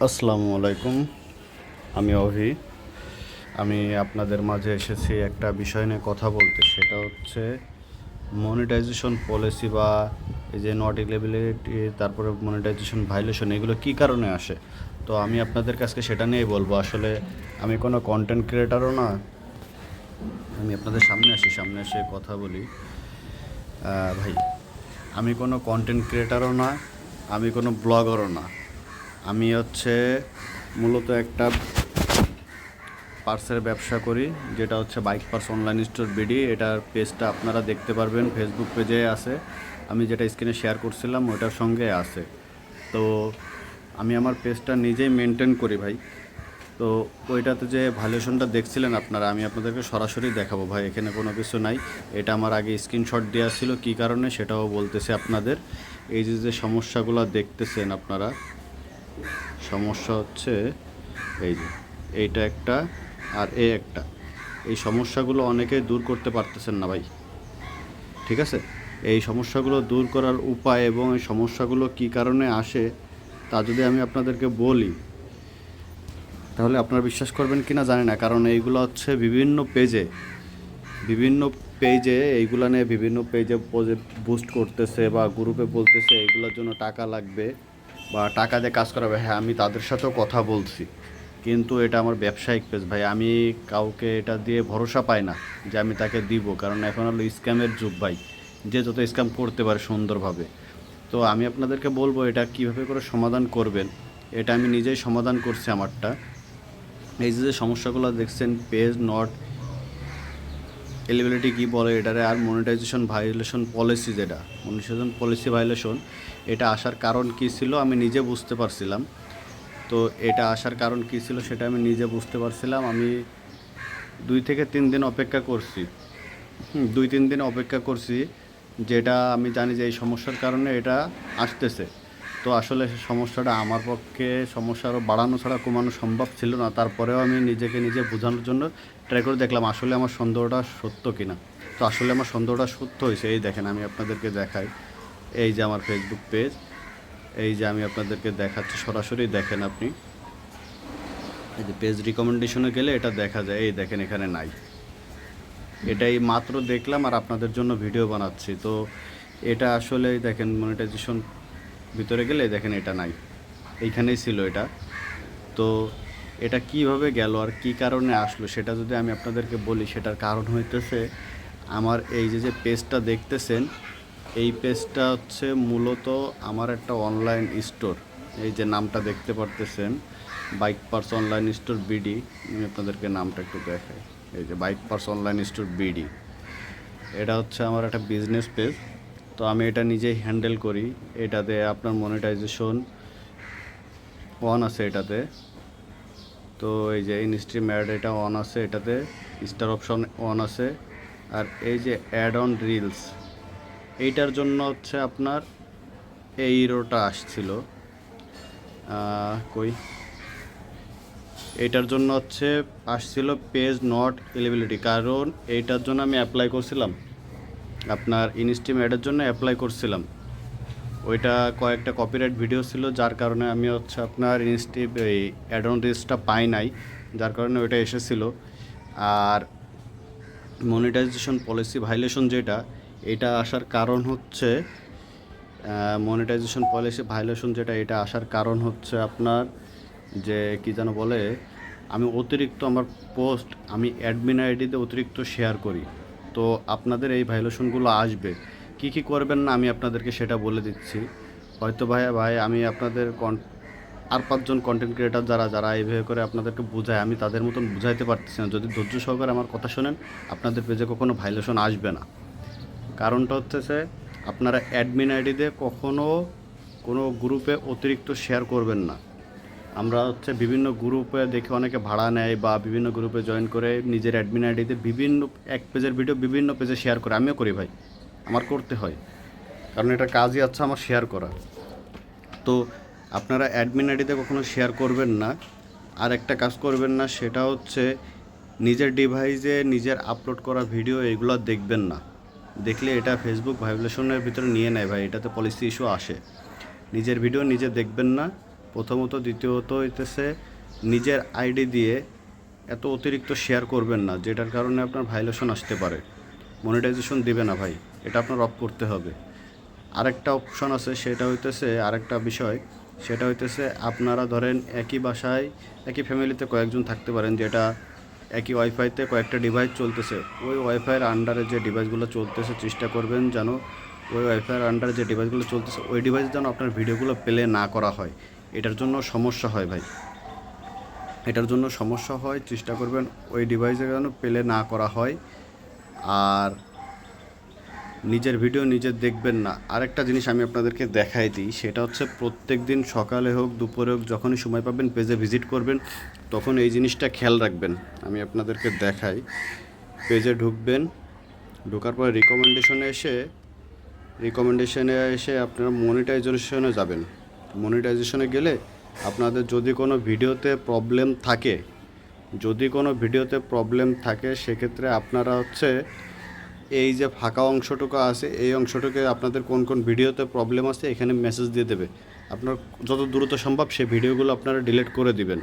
আসসালামু আলাইকুম। আমি অভি। আমি আপনাদের মাঝে এসেছি একটা বিষয় নিয়ে কথা বলতে। সেটা হচ্ছে মনিটাইজেশন পলিসি বা এই যে নট এলিজিবিলিটি, তারপরে মনিটাইজেশন ভায়োলেশন, এগুলো কী কারণে আসে। তো আমি আপনাদের কাছে সেটা নিয়েই বলবো। আসলে আমি কোনো কন্টেন্ট ক্রিয়েটারও না, আমি আপনাদের সামনে এসে কথা বলি। ভাই, আমি কোনো কন্টেন্ট ক্রিয়েটারও না, আমি কোনো ব্লগারও না। আমি মূলত একটা পার্সের ব্যবসা করি, যেটা হচ্ছে bike parts online store BD. এটার পেজটা আপনারা দেখতে পারবেন, ফেসবুক পেজে আছে। আমি যেটা স্ক্রিনে শেয়ার করছিলাম ওটার সঙ্গে আছে। তো আমি আমার পেজটা নিজেই মেনটেন করি ভাই। তো ওইটাতে যে ভ্যালুয়েশনটা দেখছিলেন আপনারা, আমি আপনাদেরকে সরাসরি দেখাবো ভাই, এখানে কোনো কিছু নাই। এটা আমার আগে স্ক্রিনশট দেওয়া ছিল, কী কারণে সেটাও বলতেছি আপনাদের। এই যে সমস্যাগুলো দেখতেছেন আপনারা, সমস্যা হচ্ছে এই যে এইটা একটা আর একটা, এই সমস্যাগুলো অনেকেই দূর করতে পারতেছেন না ভাই। ঠিক আছে, এই সমস্যাগুলো দূর করার উপায় এবং এই সমস্যাগুলো কী কারণে আসে তা যদি আমি আপনাদেরকে বলি, তাহলে আপনারা বিশ্বাস করবেন কি না জানি না। কারণ এইগুলো হচ্ছে বিভিন্ন পেজে এইগুলো নিয়ে বিভিন্ন পেজে বুস্ট করতেছে বা গ্রুপে বলতেছে এইগুলোর জন্য টাকা লাগবে বা টাকা দিয়ে কাজ করাবে। হ্যাঁ, আমি তাদের সাথেও কথা বলছি, কিন্তু এটা আমার ব্যবসায়িক পেজ ভাই। আমি কাউকে এটা দিয়ে ভরসা পাই না যে আমি তাকে দিব, কারণ এখন হলো স্ক্যামের যুগ ভাই, যে যত স্ক্যাম করতে পারে সুন্দরভাবে। তো আমি আপনাদেরকে বলবো এটা কীভাবে করে সমাধান করবেন। এটা আমি নিজেই সমাধান করছি আমারটা। এই যে সমস্যাগুলো দেখছেন, পেজ নট এলিজিবিলিটি কী বলে এটারে, আর মনিটাইজেশন ভায়োলেশন পলিসি, যেটা মনিটাইজেশন পলিসি ভায়োলেশন, এটা আসার কারণ কী ছিল আমি নিজে বুঝতে পারছিলাম। তো এটা আসার কারণ কী ছিল সেটা আমি নিজে বুঝতে পারছিলাম। আমি 2 থেকে 3 দিন অপেক্ষা করছি, 2-3 দিন অপেক্ষা করছি, যেটা আমি জানি যে এই সমস্যার কারণে এটা আসতেছে। তো আসলে সমস্যাটা আমার পক্ষে সমস্যা আরও বাড়ানো ছাড়া কমানো সম্ভব ছিল না। তারপরেও আমি নিজেকে নিজে বোঝানোর জন্য ট্রাই করে দেখলাম আসলে আমার সন্দেহটা সত্য কিনা। তো আসলে আমার সন্দেহটা সত্য হয়েছে। এই দেখেন, আমি আপনাদেরকে দেখাই, এই যে আমার ফেসবুক পেজ, এই যে আমি আপনাদেরকে দেখাচ্ছি, সরাসরি দেখেন আপনি। এই যে পেজ রিকমেন্ডেশনে গেলে এটা দেখা যায়, এই দেখেন এখানে নাই। এটাই মাত্র দেখলাম আর আপনাদের জন্য ভিডিও বানাচ্ছি। তো এটা আসলে দেখেন মনিটাইজেশন ভিতরে গেলে দেখেন এটা নাই, এইখানেই ছিল এটা। তো এটা কিভাবে গেল আর কি কারণে আসলো সেটা যদি আমি আপনাদেরকে বলি, সেটার কারণ হইতেছে আমার এই যে পেজটা দেখতেছেন, এই পেজটা হচ্ছে মূলত আমার একটা অনলাইন স্টোর। এই যে নামটা দেখতে পারতেছেন, bike parts online store BD. আমি আপনাদেরকে নামটা একটু দেখাই, এই যে bike parts online store BD. এটা হচ্ছে আমার একটা বিজনেস পেজ। তো আমি এটা নিজেই হ্যান্ডেল করি। এটাতে আপনার মনিটাইজেশন অন আছে এটাতে। তো এই যে ইনস্ট্রিম অ্যাড, এটা অন আছে এটাতে, স্টার অপশন অন আছে। আর এই যে অ্যাড অন রিলস, এইটার জন্য হচ্ছে আপনার এই ইরোটা আসছিল। কই, এইটার জন্য আসছিল পেজ নট এলিজিবিলিটি, কারণ এইটার জন্য আমি অ্যাপ্লাই করছিলাম, আপনার ইনস্ট্রিম অ্যাডের জন্য অ্যাপ্লাই করছিলাম। ওইটা কয়েকটা কপিরাইট ভিডিও ছিল, যার কারণে আমি আপনার ইনস্ট্রিম এই অ্যাড অন রিলসটা পাই নাই, যার কারণে ওইটা এসেছিলো। আর মনিটাইজেশন পলিসি ভায়োলেশন যেটা, এটা আসার কারণ হচ্ছে মনিটাইজেশন পলিসি ভায়োলেশন যেটা, এটা আসার কারণ হচ্ছে আপনার যে কী যেন বলে, আমি অতিরিক্ত আমার পোস্ট আমি অ্যাডমিন আইডিতে অতিরিক্ত শেয়ার করি। তো আপনাদের এই ভায়োলেশনগুলো আসবে, কী কী করবেন না আমি আপনাদেরকে সেটা বলে দিচ্ছি। হয়তো ভাই আমি আপনাদের আর 5জন কন্টেন্ট ক্রিয়েটার যারা এইভাবে করে আপনাদেরকে বোঝায়, আমি তাদের মতন বুঝাইতে পারতেছি না। যদি ধৈর্য সহকারে আমার কথা শোনেন, আপনাদের পেজে কখনো ভায়োলেশন আসবে না। কারণটা হচ্ছে আপনারা অ্যাডমিন আইডিতে কখনো কোনো গ্রুপে অতিরিক্ত শেয়ার করবেন না। আমরা বিভিন্ন গ্রুপে দেখে অনেকে ভাড়া নেয় বা বিভিন্ন গ্রুপে জয়েন করে নিজের অ্যাডমিন আইডিতে বিভিন্ন এক পেজের ভিডিও বিভিন্ন পেজে শেয়ার করে। আমিও করি ভাই, আমার করতে হয়, কারণ এটা কাজই আমার শেয়ার করা। তো আপনারা অ্যাডমিন আইডিতে কখনো শেয়ার করবেন না। আর একটা কাজ করবেন না, সেটা হচ্ছে নিজের ডিভাইসে নিজের আপলোড করা ভিডিও এগুলো দেখবেন না। দেখলে এটা ফেসবুক ভায়োলেশনের ভিতরে নিয়ে নেয় ভাই, এটাতে পলিসি ইস্যু আসে। নিজের ভিডিও নিজে দেখবেন না, প্রথমত। দ্বিতীয়ত হইতেছে নিজের আইডি দিয়ে এত অতিরিক্ত শেয়ার করবেন না, যেটার কারণে আপনার ভাইলেশন আসতে পারে, মনিটাইজেশন দিবে না ভাই, এটা আপনার অফ করতে হবে। আরেকটা অপশন আছে, সেটা হইতেছে আরেকটা বিষয়, সেটা হইতেছে আপনারা ধরেন একই বাসায় একই ফ্যামিলিতে কয়েকজন থাকতে পারেন, যেটা একই ওয়াইফাইতে কয়েকটা ডিভাইস চলতেছে। ওই ওয়াইফাইয়ের আন্ডারে যে ডিভাইসগুলো চলতেছে চেষ্টা করবেন যেন ওই ওয়াইফাইয়ের আন্ডারে যে ডিভাইসগুলো চলতেছে ওই ডিভাইস যেন আপনার ভিডিওগুলো প্লে না করা হয়। এটার জন্য সমস্যা হয় ভাই, এটার জন্য সমস্যা হয়, চেষ্টা করবেন ওই ডিভাইসে যেন প্লে না করা হয়। আর নিজের ভিডিও নিজে দেখবেন না। আরেকটা জিনিস আমি আপনাদেরকে দেখাই দিই, সেটা হচ্ছে প্রত্যেক দিন সকালে হোক দুপুরে হোক যখনই সময় পাবেন পেজে ভিজিট করবেন, তখন এই জিনিসটা খেয়াল রাখবেন। আমি আপনাদেরকে দেখাই, পেজে ঢুকবেন, ঢোকার পরে রিকমেন্ডেশনে এসে আপনারা মনিটাইজেশনে যাবেন। মনিটাইজেশনে গেলে আপনাদের যদি কোনো ভিডিওতে প্রবলেম থাকে সেক্ষেত্রে আপনারা হচ্ছে এই যে ফাঁকা অংশটুকু আছে এই অংশটুকু আপনাদের কোন কোন ভিডিওতে প্রবলেম আছে এখানে মেসেজ দিয়ে দেবে। আপনার যত দ্রুত সম্ভব সেই ভিডিওগুলো আপনারা ডিলিট করে দিবেন।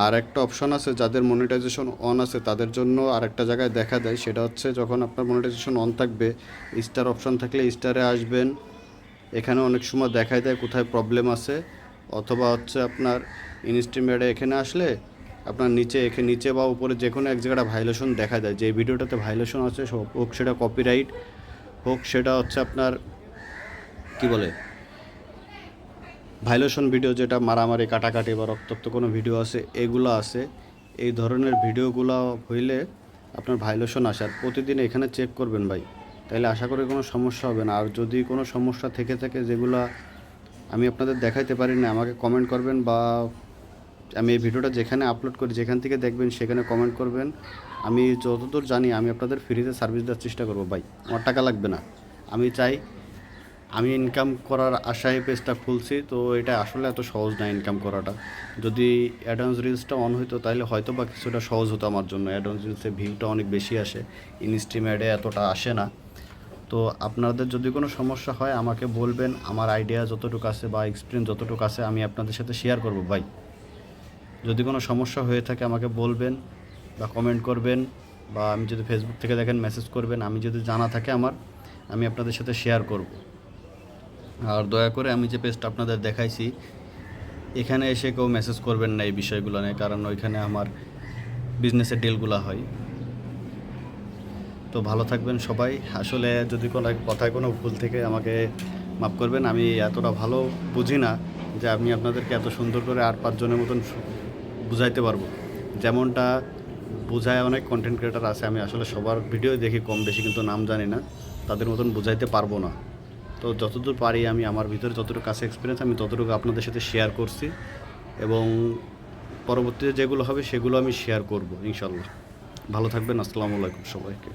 আর একটা অপশন আছে, যাদের মনিটাইজেশন অন আছে তাদের জন্য আরেকটা জায়গায় দেখা দেয়, সেটা হচ্ছে যখন আপনার মনিটাইজেশন অন থাকবে স্টার অপশন থাকলে স্টারে আসবেন, এখানে অনেক সময় দেখায় দেয় কোথায় প্রবলেম আছে। অথবা হচ্ছে আপনার ইনস্ট্রিমেটে এখানে আসলে আপনার নিচে বা উপরে যে কোনো এক জায়গাটা ভাইলেশন দেখা যায়, যে ভিডিওটাতে ভাইলেশন আছে হোক সেটা কপিরাইট হোক সেটা হচ্ছে আপনার কি বলে ভাইলেশন ভিডিও, যেটা মারামারি কাটাকাটি বা রক্তাক্ত কোনো ভিডিও আছে এগুলো আছে, এই ধরনের ভিডিওগুলো হইলে আপনার ভাইলেশন আসে। আর প্রতিদিন এখানে চেক করবেন ভাই, তাহলে আশা করি কোনো সমস্যা হবে না। আর যদি কোনো সমস্যা থেকে থাকে যেগুলো আমি আপনাদের দেখাইতে পারি না, আমাকে কমেন্ট করবেন, বা আমি এই ভিডিওটা যেখানে আপলোড করি যেখান থেকে দেখবেন সেখানে কমেন্ট করবেন। আমি যতদূর জানি আমি আপনাদের ফ্রিতে সার্ভিস দেওয়ার চেষ্টা করব ভাই, আমার টাকা লাগবে না। আমি চাই, আমি ইনকাম করার আশায় পেজটা খুলছি, তো এটা আসলে এত সহজ না ইনকাম করাটা। যদি অ্যাডভান্স রিলসটা অন হইতো তাহলে হয়তো বা কিছুটা সহজ হতো আমার জন্য। অ্যাডভান্স রিলসে ভিউটা অনেক বেশি আসে, ইনস্ট্রিম অ্যাডে এতটা আসে না। তো আপনাদের যদি কোনো সমস্যা হয় আমাকে বলবেন, আমার আইডিয়া যতটুকু আছে বা এক্সপিরিয়েন্স যতটুকু আছে আমি আপনাদের সাথে শেয়ার করব ভাই। যদি কোনো সমস্যা হয়ে থাকে আমাকে বলবেন বা কমেন্ট করবেন, বা আমি যদি ফেসবুক থেকে দেখেন মেসেজ করবেন, আমি যদি জানা থাকে আমি আপনাদের সাথে শেয়ার করব। আর দয়া করে আমি যে পেজটা আপনাদের দেখাইছি এখানে এসে কেউ মেসেজ করবেন না এই বিষয়গুলো নিয়ে, কারণ ওইখানে আমার বিজনেসের ডিলগুলো হয়। তো ভালো থাকবেন সবাই। আসলে যদি কোনো কথায় কোনো ভুল থেকে আমাকে মাফ করবেন, আমি এতটা ভালো বুঝি না যে আমি আপনাদেরকে এত সুন্দর করে আর 5 জনের মতন বুঝাইতে পারবো। যেমনটা বোঝায় অনেক কন্টেন্ট ক্রিয়েটার আছে, আমি আসলে সবার ভিডিও দেখি কম বেশি, কিন্তু নাম জানি না, তাদের মতন বুঝাইতে পারবো না। তো যতদূর পারি আমি আমার ভিতরে যতটুকু কাছে এক্সপিরিয়েন্স আমি ততটুকু আপনাদের সাথে শেয়ার করছি, এবং পরবর্তীতে যেগুলো হবে সেগুলো আমি শেয়ার করব ইনশাল্লাহ। ভালো থাকবেন, আসসালামু আলাইকুম সবাইকে।